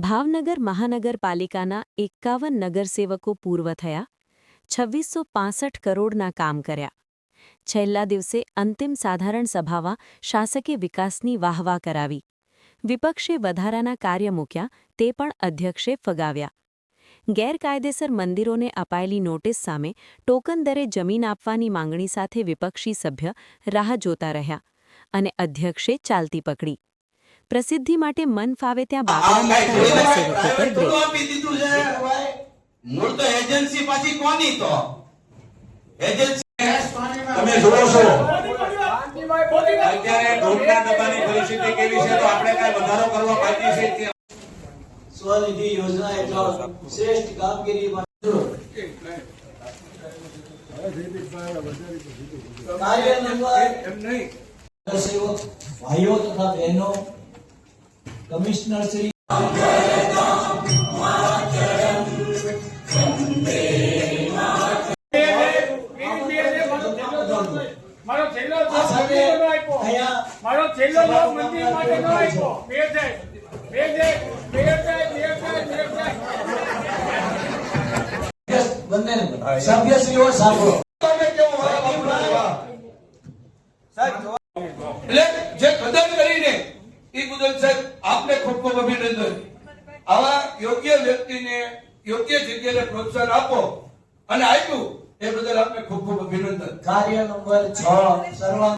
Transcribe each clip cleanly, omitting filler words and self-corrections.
ભાવનગર મહાનગરપાલિકાના 51 નગરસેવકો પૂર્વ થયા, 2665 કરોડના કામ કર્યા. છેલ્લા દિવસે અંતિમ સાધારણ સભામાં શાસકે વિકાસની વાહવા કરાવી. વિપક્ષે વધારાના કાર્ય મૂક્યા તે પણ અધ્યક્ષે ફગાવ્યા. ગેરકાયદેસર મંદિરોને અપાયેલી નોટિસ સામે ટોકન દરે જમીન આપવાની માંગણી સાથે વિપક્ષી સભ્ય રાહ જોતા રહ્યા અને અધ્યક્ષે ચાલતી પકડી. પ્રસિદ્ધિ માટે મન ફાવે ત્યાં બાકડા મૂકતા સેવકો પર બ્રેક. મૂળ તો એજન્સી પાછી કોની તો એજન્સી તમે જોવો છો અત્યારે ડોકના ડબ્બાની પરિસ્થિતિ કેવી છે, તો આપણે કઈ વધારો કરવા બાકી છે કે સ્વનિધિ યોજના હેઠળ શ્રેષ્ઠ કામગીરી માટે કાર્ય નંબર સેવક ભાઈઓ તથા બહેનો કમિશનર શ્રી મારો છેલ્લો લોક મંદિર માટે નો આપ્યો સભ્યશ્રીઓ સાંભળો. એટલે જે કદર કરીને એ બદલ સાહેબ આપને ખૂબ ખૂબ અભિનંદન. આવા યોગ્ય વ્યક્તિને યોગ્ય જગ્યાએ પ્રોત્સાહન આપો અને આપ્યું એ બદલ આપને ખૂબ ખૂબ અભિનંદન. કાર્ય નંબર 6 સર્વાંગ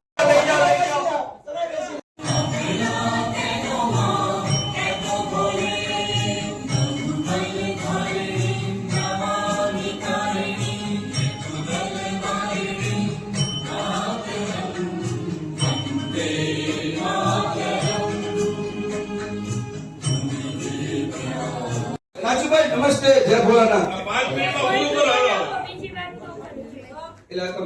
રાજુભાઈ નમસ્તે, જય ભોળાનાથ. એટલે તો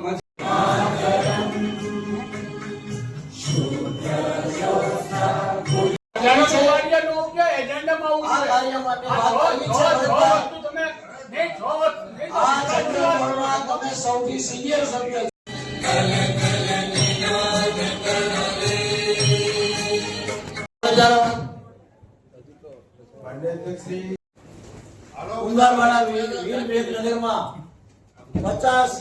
તમે સૌથી સિનિયર સભ્ય ઉંગારવાડા વીરનગરમાં 50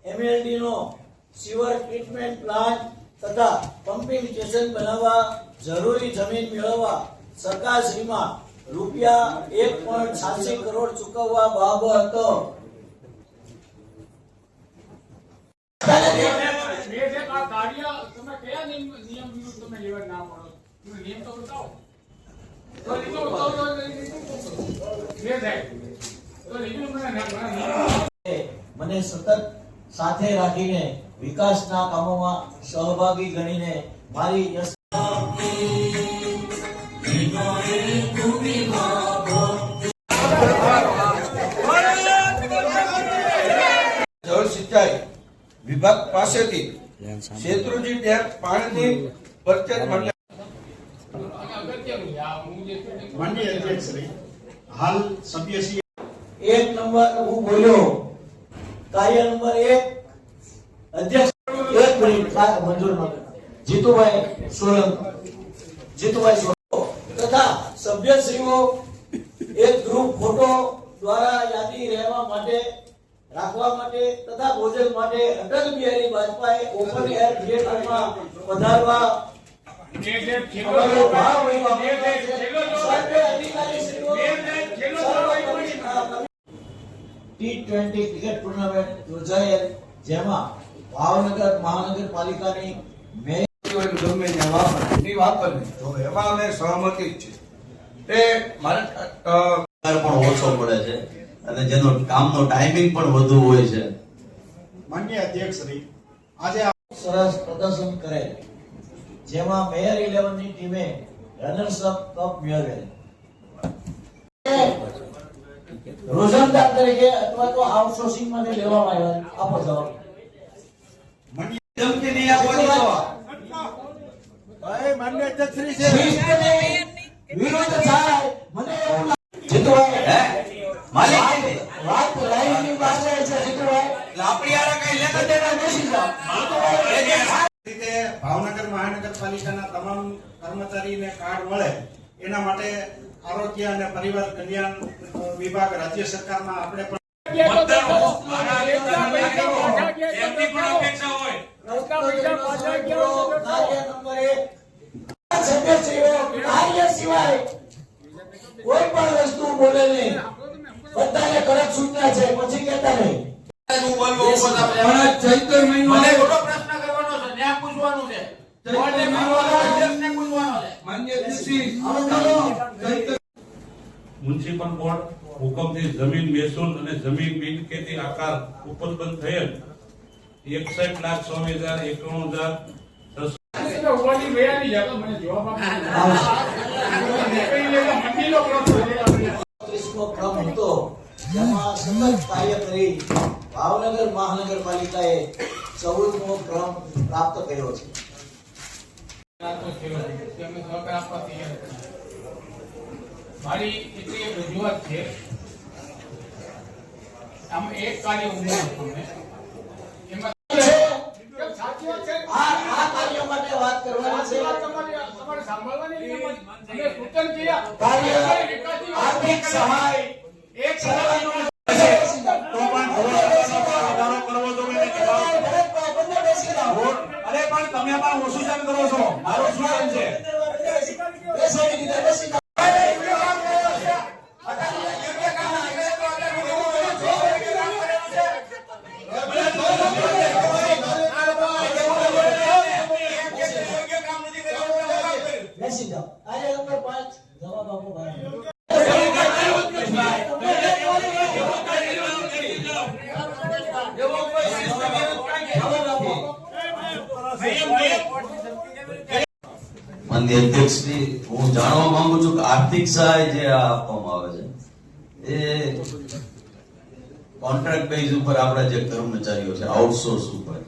MLD નો સીવર ટ્રીટમેન્ટ પ્લાન્ટ તથા પમ્પિંગ સ્ટેશન બનાવવા જરૂરી જમીન મેળવવા સરકારશ્રીમાં રૂપિયા 1.86 કરોડ ચૂકવવા બાબત મને સતત સાથે રાખીને વિકાસના કામોમાં સહભાગી ગણીને મારી જળ સિંચાઈ વિભાગ પાસેથી શેત્રુંજી ડેમ પાણીની પરચેઝ માટે માનનીય અધ્યક્ષ શ્રી હાલ સભ્યશ્રી 1 નંબર હું બોલ્યો. કાર્ય નંબર 1 અધ્યક્ષ 1 મિનિટ મંજૂર માંગે જીતુભાઈ સોલંકી તથા સભ્યશ્રીઓ એક ગ્રુપ ફોટો દ્વારા યાદી રહેવા માટે રાખવા માટે તથા ભોજન માટે અટલ બિહારી વાજપેયી ઓપન એર થિયેટરમાં પધારવા T20 ક્રિકેટ ટુર્નામેન્ટ યોજાયેલ, જેમાં ભાવનગર મહાનગરપાલિકાની ગમે ત્યાં વાપરને તો એમાં અમે સહમતિ જ છે. એ મારે પણ ઓછો પડે છે અને જેનો કામનો ટાઈમિંગ પણ વધુ હોય છે. માનનીય અધ્યક્ષ શ્રી આજે સરસ પ્રદર્શન કરેલ, જેમાં મેયર 11 ની ટીમે રનર્સ અપ કપ મેળવેલ. રોજમદાર તરીકે અથવા તો આઉટસોર્સિંગ માટે લેવામાં આવ્યા. આપો જવાબ. ધમકી નહીં આપવાની તો ભાઈ માનનીય અધ્યક્ષ શ્રી છે વિરોધ થાય મને એવું જીતુભાઈ માલિક વાત લાઈનની પાસે છે જીતુભાઈ. આપણી આરે કઈ લેતા દેતા બેસી જાઓ. ભાવનગર મહાનગરપાલિકાના તમામ કર્મચારીને કાર્ડ મળે એના માટે આરોગ્ય અને પરિવાર કલ્યાણ વિભાગ રાજ્ય સરકારમાં આપણે પણ એમની પણ અપેક્ષા હોય. કાર્ય નંબર 1 સદસ્યો કાર્ય સિવાય કોઈ પણ વસ્તુ બોલે નહીં. બધાને કડક સૂચના છે, પછી કહેતા નહીં. હું બોલવો ઉભો થાવ. પણ આ ચૈત્ર મહિનો મને ખોટો પ્રશ્ન કરવાનો છે, ન્યાય પૂછવાનું છે. કોર્ટે મારવાનો અધ્યક્ષને પૂછવાનો છે. માન્ય અધ્યક્ષશ્રી, ચૈત્ર મ્યુનિસિપલ બોર્ડ હુકમથી જમીન મહેસૂલ અને જમીન બિનખેતી આકાર ઉપલબ્ધ થયેલ 61,06,91,600 ઉવાની વયાની જાતો મને જવાબ મંદિરનો પ્રશ્ન 30મો ક્રમ હતો, જેમાં સતત કાર્ય કરી ભાવનગર મહાનગરપાલિકાએ 14મો ક્રમ પ્રાપ્ત કર્યો છે. મારી એટલી એક રજૂઆત છે. આમ એક કાર્ય ઉમેરું તમને એમાં સાચી વાત છે. આ કાર્ય માટે વાત કરવાની છે. તમારે સાંભળવાની અમે સૂચન કર્યા કાર્ય આર્થિક સહાય એક સર્વનો તો પણ વધારો કરવો તો એને કહેવાય. બંને બેસી રહો. અરે પણ તમે પણ ઓછું સૂચન કરો છો. મારું સૂચન છે. બેસી દીધા, બેસી દીધા. બેસી જાઓ. કાર્ય નંબર 5 જવાબ આપો ભાઈ. માનનીય અધ્યક્ષશ્રી, હું જાણવા માંગુ છું કે આર્થિક સહાય જે આપવામાં આવે છે એ કોન્ટ્રાક્ટ બેઝ ઉપર આપણા જે કર્મચારીઓ છે આઉટસોર્સ ઉપર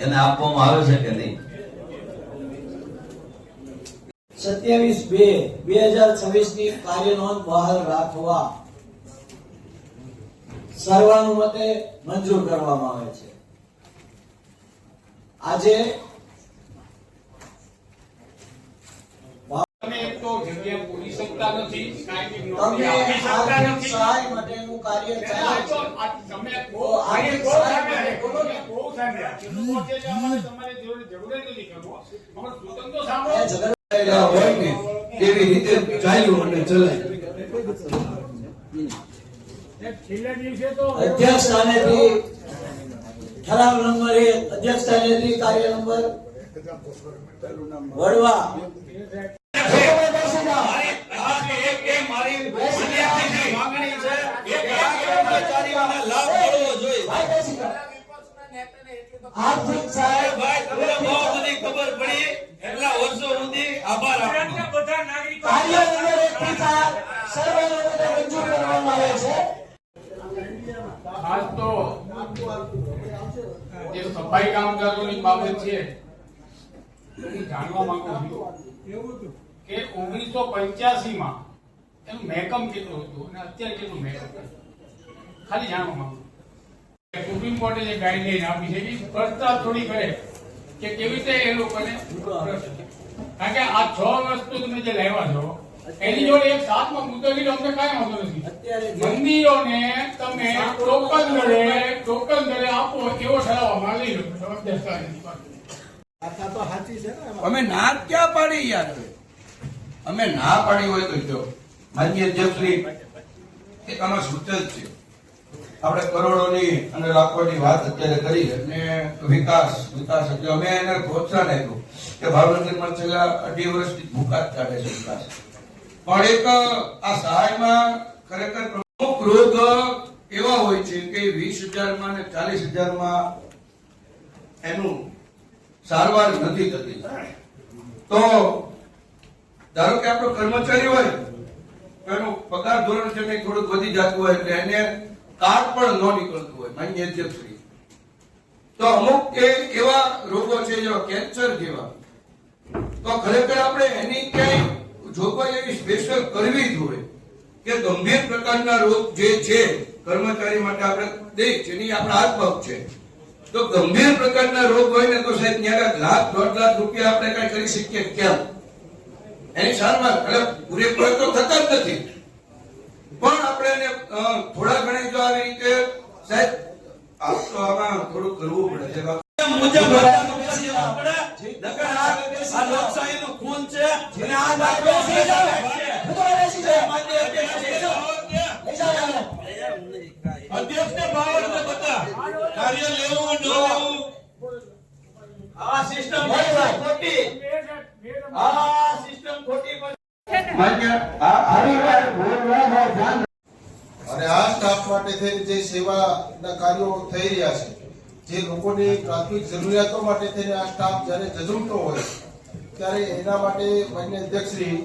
એને આપવામાં આવે છે કે નહીં? 27/2/2026 ની કાર્ય નોંધ બહાર રાખવા સર્વાનુમતે મંજૂર કરવામાં આવે છે. આજે તમે એક તો જગ્યા પૂરી શકતા નથી, કાંઈ બી તમને નોકરી આપી શકતા આર્થિક નથી. સહાય માટેનું કાર્ય ચાલે છે. તમે બહુ આર્થિક બહુ સહાય સાંભળ્યા. બોલો ને. બહુ સાંભળ્યા. એટલું પહોંચે છે અમારે તમારે જરૂર જ નથી કરવો. અમારે સૂચન તો એ સાંભળો. ઝઘડા હોય ને એવી રીતે ચાલ્યું અને ચલાય. છેલ્લા દિવસે તો અધ્યક્ષ સ્થાનેથી ઠરાવ નંબર 1 અધ્યક્ષ સ્થાનેથી કાર્ય નંબર વડવા આર્થિક સહાય ખબર પડી એટલા વર્ષો સુધી આભાર આપનો. બધા નાગરિકો કાર્ય નંબર 1 થી 4 સર્વાનુમતે મંજૂર કરવામાં આવે છે. ખાસ તો જે સફાઈ કામદારોની બાબત છે હું જાણવા માંગુ છું કે 1985 માં એનું મહેકમ કેટલું હતું અને અત્યારે કેટલું મહેકમ છે. ખાલી જાણવા માંગુ છું. સુપ્રીમ કોર્ટે જે ગાઈડલાઈન આપી છે એ સ્પષ્ટતા થોડી કરે કે કેવી રીતે એ લોકોને કારણ કે આ 6 વસ્તુ તમે જે લાવ્યા છો એની જોડે એક 7મો મુદ્દો લીધો અમને કાંઈ વાંધો નથી. મંદિરોને તમે ટોકન દરે આપો એવો ઠરાવવામાં લઈ લો. અમે ના ક્યાં પાડી યાર? અમે ના પાડી હોય તો જો માન્ય અધ્યક્ષશ્રી એક આનો સૂચન છે. આપણે કરોડોની અને લાખોની વાત અત્યારે કરી અને વિકાસ એટલે અમે એને પ્રોત્સાહન આપ્યું કે ભાવનગરમાં છેલ્લા 2.5 વર્ષથી ભૂકા જ ચાલે છે વિકાસ. પણ એક આ સહાયમાં ખરેખર પ્રમુખ રોગ એવા હોય છે કે 20,000 ને 40,000 એનું સારવાર નથી થતી. તો ધારો કે આપણો કર્મચારી હોય તો એનો પગાર ધોરણ છે કંઈક થોડુંક વધી જતું હોય એટલે એને કાર્ડ પણ ન નીકળતું હોય માન્ય અધ્યક્ષશ્રી. તો અમુક એવા રોગો છે જેવા કેન્સર જેવા, તો ખરેખર આપણે એની ક્યાંય જોગવાઈ એવી સ્પેશિયલ કરવી જ હોય કે ગંભીર પ્રકારના રોગ જે છે કર્મચારી માટે આપણે દઈ છે એની આપણા હાથપગ છે. તો ગંભીર પ્રકારના રોગ હોય ને તો સાહેબ ત્યાં 1 લાખ 1.5 લાખ રૂપિયા આપણે કઈ કરી શકીએ કેમ? એની સારવાર એટલે પૂરેપૂરો તો થતા જ નથી, પણ આપણે એને થોડા ઘણી જો આવી રીતે સાહેબ આપ તો આમાં થોડું કરવું પડે છે. લોકશાહીનું ખૂન છે અને આ અધ્યક્ષને પાવર છે બધા કાર્ય લેવું ન લેવું. આ સિસ્ટમ ખોટી, આ સિસ્ટમ ખોટી. માન્ય અને આ સ્ટાફ માટે થઈને જે સેવાના કાર્યો થઈ રહ્યા છે, જે લોકોની પ્રાથમિક જરૂરિયાતો માટે થઈને આ સ્ટાફ જ્યારે ઝઝૂમતો હોય ત્યારે એના માટે માન્ય અધ્યક્ષશ્રી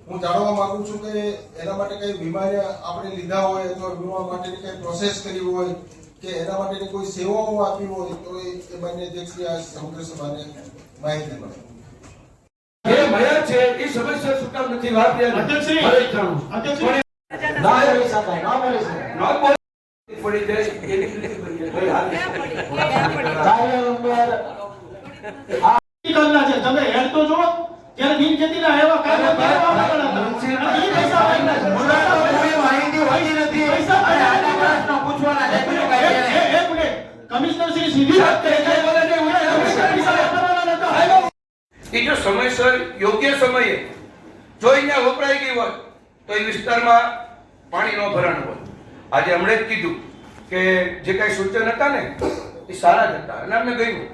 હું જાણવા માંગુ છું કે એના માટે કઈ વીમા આપણે લીધા હોય અથવા વીમા માટેની કઈ પ્રોસેસ કરી હોય કે એના માટેની કોઈ સેવાઓ આપી હોય તો એ માન્ય અધ્યક્ષશ્રી આ સમગ્ર સભાને માહિતી મળે. જે મળ્યા છે એ સમસ્યા શું કામ નથી વાપર્યા? અધ્યક્ષશ્રી, અધ્યક્ષશ્રી. ના બોલી શકાય, ના બોલી શકાય. પડી જાય એની રીતે કરી હાલ. કાર્ય નંબર કરના છે તમે હેડ તો જો ત્યારે બિનખેતીના એવા કાર્ય કરવામાં આવ્યા હતા. અને ઈ પૈસા વાળીના છે. માહિતી હોતી નથી અને આના પ્રશ્નો પૂછવાના છે. એક મિનિટ કમિશનર શ્રી સીધી વાત કરે છે. એ જો સમયસર યોગ્ય સમયે જો અહીંયા વપરાઈ ગઈ હોય તો એ વિસ્તારમાં પાણી ન ભરાણ હોય. આજે હમણે જ કીધું કે જે કઈ સૂચન હતા ને એ સારા જ હતા અને અમને કહ્યું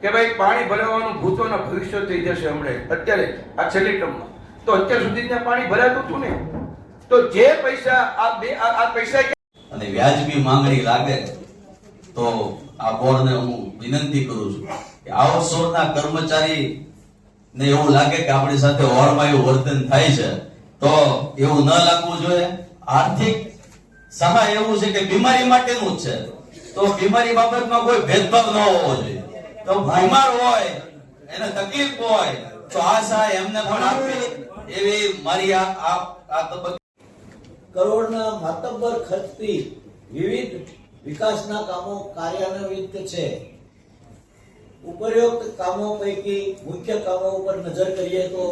કે ભાઈ પાણી ભરાવાનું ભૂતોના ભવિષ્ય થઈ જશે હમણે અત્યારે આ છેલ્લી ટર્મમાં. તો અત્યાર સુધી ત્યાં પાણી ભરાતું હતું ને, તો જે પૈસા આ પૈસા અને વ્યાજબી માંગણી લાગે તો આ બોર્ડને હું વિનંતી કરું છું કે આઉટસોર્સના કર્મચારી ને એવું લાગે કે આપણી સાથે ઓરમાયું વર્તન થાય છે તો એવું ન લાગવું જોઈએ. આર્થિક સહાય એવું છે કે બીમારી માટેનું જ છે, તો બીમારી બાબતમાં કોઈ ભેદભાવ ન હોવો જોઈએ. તો બીમાર હોય એને તકલીફ હોય તો આ સહાય એમને પણ આપવી એવી મારી આ તબક્કે કરોડના માતબર ખર્ચથી વિવિધ વિકાસના કામો કાર્યાન્વિત છે. ઉપરોક્ત કામો પૈકી મુખ્ય કામો ઉપર નજર કરીએ તો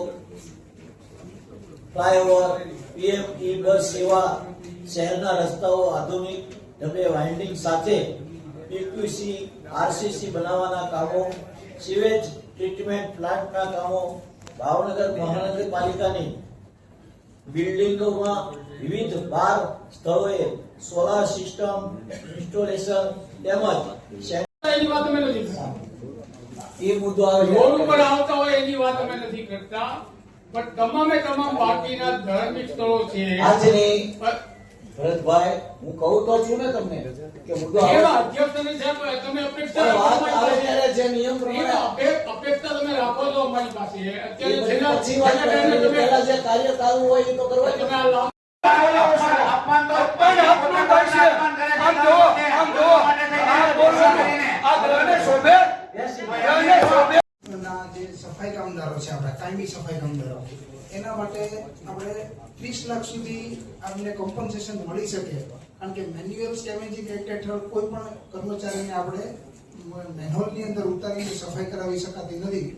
ફ્લાયઓવર, પીએમ ઈ બસ સેવા, શહેરના રસ્તાઓ આધુનિક ઢબે વાઇન્ડિંગ સાથે પીક્યુસી, આરસીસી બનાવવાના કામો, સીવેજ ટ્રીટમેન્ટ પ્લાન્ટના કામો, ભાવનગર મહાનગરપાલિકાની બિલ્ડિંગોમાં વિવિધ 12 સ્થળોએ સોલાર સિસ્ટમ ઇન્સ્ટોલેશન તેમજ એની વાત અમે નથી કરતા. એ મુદ્દો આવે છે. રોડ ઉપર આવતા હોય એની વાત અમે નથી કરતા, પણ તમામે તમામ બાકીના ધાર્મિક સ્થળો છે. આજની ભરતભાઈ હું કહું તો છું ને તમને કે મુદ્દો આવે એવા છે. અધ્યક્ષને સાહેબ તમે અપેક્ષા પણ વાત રાખો આવે ત્યારે જે નિયમ પ્રમાણે અપેક્ષા તમે રાખો છો અમારી પાસે. એ અત્યારે બધી છેલ્લા પછી વાત કરવાની, તમે પહેલા જે કાર્ય ચાલુ હોય એ તો કરવા તમે આ લાભ અપમાન તો આપનું થાય છે. આમ જો આ ગ્રહને શોભે ના જે સફાઈ કામદારો છે, આપણા કાયમી સફાઈ કામદારો, એના માટે આપણે 30 લાખ સુધી આપણને કોમ્પન્સેશન મળી શકે. કારણ કે મેન્યુઅલ સ્કેવેન્જિંગ એક્ટ હેઠળ કોઈ પણ કર્મચારીને આપણે મેનહોલની અંદર ઉતારીને સફાઈ કરાવી શકાતી નથી,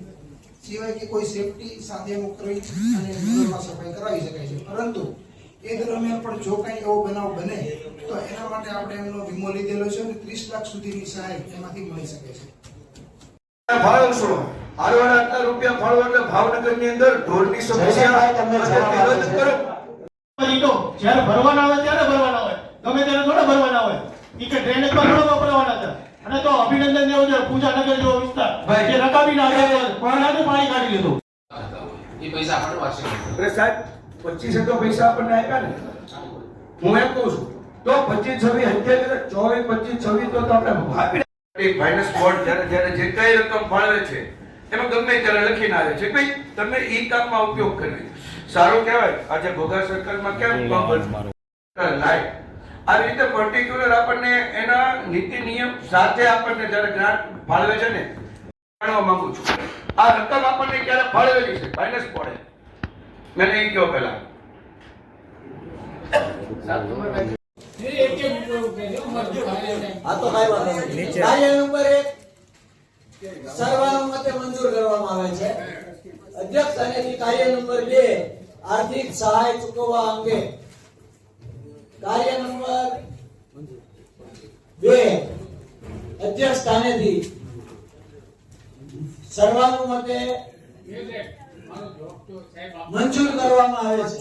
સિવાય કે કોઈ સેફટી સાથે કરી અને મેનહોલમાં સફાઈ કરાવી શકાય છે. પરંતુ એ દરમિયાન પણ જો કંઈ એવો બનાવ બને તો એના માટે આપણે એમનો વીમો લીધેલો છે અને 30 લાખ સુધીની સહાય એમાંથી મળી શકે છે. ફાળવશો હારવાના આટલા રૂપિયા ફાળવો એટલે ભાવનગરની અંદર ઢોરની સમસ્યા વિરોધ કરો. ઈટો જ્યારે ભરવાના હોય ત્યારે ભરવાના હોય, ગમે ત્યારે થોડા ભરવાના હોય. ઈ કે ડ્રેનેજમાં થોડા વાપરવાના છે. અને તો અભિનંદન દેવો છે પૂજાનગર જેવો વિસ્તાર જે રકાબીના પાણી કાઢી લીધું. એ પૈસા આપણો છે. અરે સાહેબ 25 તો પૈસા આપણને આપ્યા ને, હું એમ કહું છું તો 25 26 24 25 26 તો આપણે આપી ફાઇનાન્સ બોર્ડ જ્યારે જે કઈ રકમ ફાળવે છે એમાં ગમે ત્યારે લખીને આવે છે ભાઈ તમે ઈ કામમાં ઉપયોગ કરવી. સારું કહેવાય. આજે ઘોઘા સર્કલમાં કેમ લાઈટ આ રીતે પર્ટિક્યુલર આપણને એના નીતિ નિયમ સાથે આપણને જ્યારે ગ્રાન્ટ ફાળવે છે ને જાણવા માંગુ છું આ રકમ આપણને ક્યારે ફાળવેલી છે ફાઇનાન્સ બોર્ડે, મને એ કહો પહેલા. આ તો કાંઈ વાંધો નથી. કાર્ય નંબર 1 સર્વાનુમતે મંજૂર કરવામાં આવે છે. અધ્યક્ષ સ્થાનેથી કાર્ય નંબર 2 આર્થિક સહાય ચૂકવવા અંગે કાર્ય નંબર 2 અધ્યક્ષ સ્થાનેથી સર્વાનુમતે મંજૂર કરવામાં આવે છે.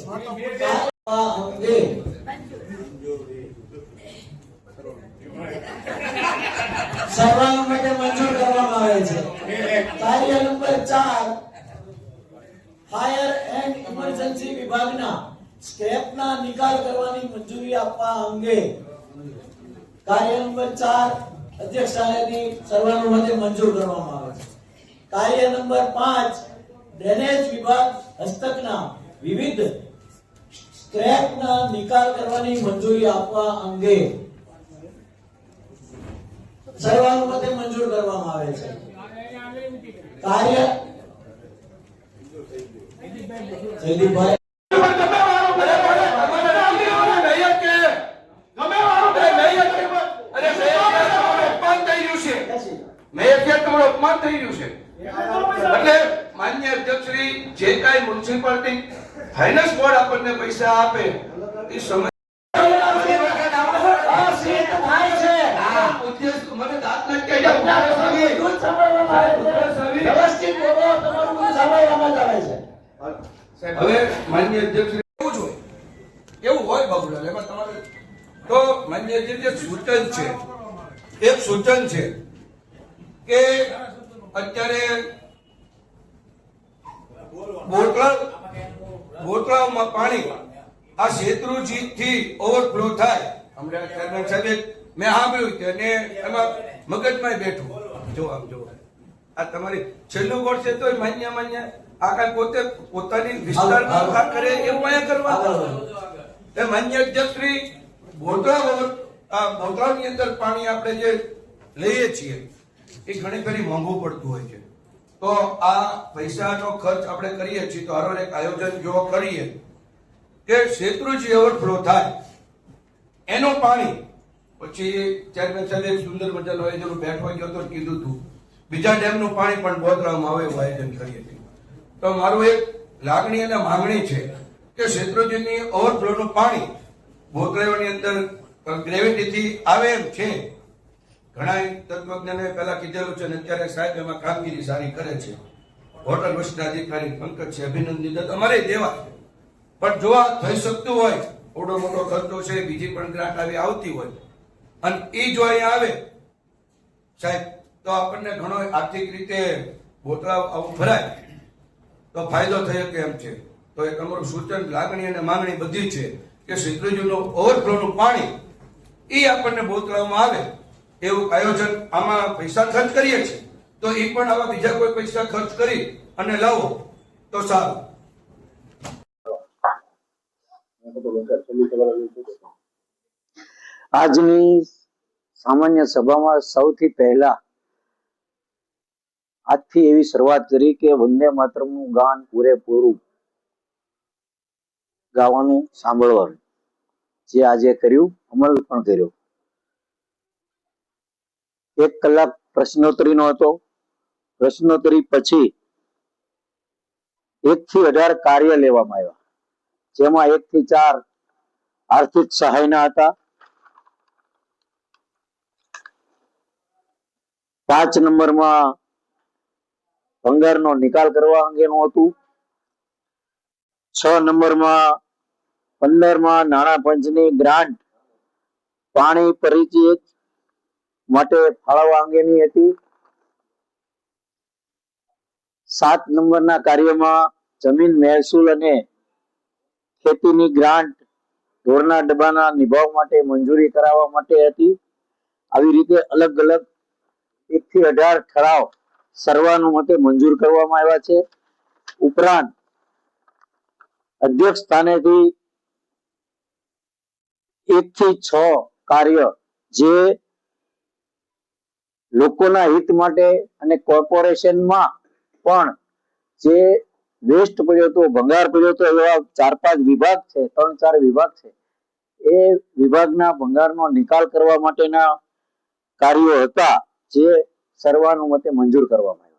આ અંગે સર્વાનુમતે મંજૂર કરવામાં આવે છે. કાર્ય નંબર 4 ફાયર એન્ડ ઇમરજન્સી વિભાગના સ્ક્રેપના નિકાલ કરવાની મંજૂરી આપવા અંગે કાર્ય નંબર 4 અધ્યક્ષ સ્થાનેથી સર્વાનુમતે મંજૂર કરવામાં આવે છે. કાર્ય નંબર 5 ડ્રેનેજ વિભાગ હસ્તકના વિવિધ સ્ક્રેપના નિકાલ કરવાની મંજૂરી આપવા અંગે સર્વાનુમતે મંજૂર કરવામાં આવે છે. કાર્ય જયદીપભાઈ અપમાન થઈ રહ્યું છે. એટલે માન્ય અધ્યક્ષશ્રી જે કાંઈ મ્યુનિસિપાલિટી ફાઇનાન્સ બોર્ડ આપણને પૈસા આપે એ સમય મને દાંત નથી હવે માન્ય અધ્યક્ષ એવું હોય બાબુલાલ એમાં તમારે તો માન્ય અધ્યક્ષ સૂચન છે, એક સૂચન છે કે અત્યારે બોટલાઓમાં પાણી આ શેત્રુજી થી ઓવરફ્લો થાય. હમણાં ચેરમેન સાહેબ મેં સાંભળ્યું કે અને એમાં મગજમાં બેઠું જો આમ જો આ તમારી છેલ્લું વર્ષ છે તો માન્ય આ કઈ પોતે પોતાની વિસ્તારમાં કરે એવું અહીંયા કરવાનું. માન્ય અધ્યક્ષશ્રી બોટલાની અંદર પાણી આપણે જે લઈએ છીએ એ ઘણી ઘણી મોંઘું પડતું હોય છે. તો આ પૈસાનો ખર્ચ આપણે કરીએ છીએ તો હર એક આયોજન જો કરીએ કે શેત્રુજી ઓવરફ્લો થાય એનું પાણી પછી ચેરમેન સાહેબ સુંદર મજાનો આયોજન બેઠવા ગયો તો કીધું હતું બીજા ડેમનું પાણી પણ બોતરામાં આવે એવું આયોજન કરીએ છીએ. તો મારું એક લાગણી અને માંગણી છે કે શેત્રુજીની ઓવરફ્લોનું પાણી બોતરાઓની અંદર ગ્રેવિટીથી આવે એમ છે. ઘણા તત્વજ્ઞાને પહેલા કીધેલું છે અને અત્યારે સાહેબ એમાં કામગીરી સારી કરે છે. હોટલ વસ્તુના અધિકારી પંકજ છે, અભિનંદન અમારે દેવા છે. પણ જો આ થઈ શકતું હોય થોડો મોટો ખર્ચો છે, બીજી પણ ગ્રાન્ટ આવી આવતી હોય અને એ જો અહીંયા આવે સાહેબ તો આપણને ઘણો આર્થિક રીતે બોટલા આવું ભરાય તો ફાયદો થઈ શકે એમ છે. તો એ તમારું સૂચન લાગણી અને માંગણી બધી છે કે શેત્રુજીનું ઓવરફ્લોનું પાણી એ આપણને બોતલામાં આવે એવું આયોજન આમાં પૈસા ખર્ચ કરીએ છીએ તો એ પણ આવા બીજા કોઈ પૈસા ખર્ચ કરી અને લાવો તો સારું. આજની સામાન્ય સભામાં સૌથી પહેલા આજથી એવી શરૂઆત કરી કે વંદે માતરમનું ગાન પૂરેપૂરું ગાવાનું સાંભળવાનું જે આજે કર્યું અમલ પણ કર્યો. 1 કલાક પ્રશ્નોત્તરીનો હતો. પ્રશ્નોત્તરી પછી 1 થી 18 કાર્ય લેવામાં આવ્યા જેમાં 1 થી 4 આર્થિક સહાયના હતા. 5 નંબરમાં ભંગારનો નિકાલ કરવા અંગેનું હતું. 6 નંબરમાં 15માં નાણાં પંચની ગ્રાન્ટ પાણી પરિચિત માટે ફાળવવા અંગેની હતી. 7 નંબરના કાર્યમાં જમીન મહેસૂલ અને ખેતીની ગ્રાન્ટ ઢોરના ડબ્બાના નિભાવ માટે મંજૂરી કરાવવા માટે હતી. આવી રીતે અલગ અલગ 1 થી 18 ઠરાવ સર્વાનુમતે મંજૂર કરવામાં આવ્યા છે. ઉપરાંત અધ્યક્ષ સ્થાનેથી 1 થી 6 કાર્ય જે લોકોના હિત માટે અને કોર્પોરેશનમાં પણ જે વેસ્ટ પડ્યો હતો, ભંગાર પડ્યો હતો, એવા 4-5 વિભાગ છે, 3-4 વિભાગ છે, એ વિભાગના ભંગારનો નિકાલ કરવા માટેના કાર્યો હતા જે સર્વાનુમતે મંજૂર કરવામાં આવ્યા.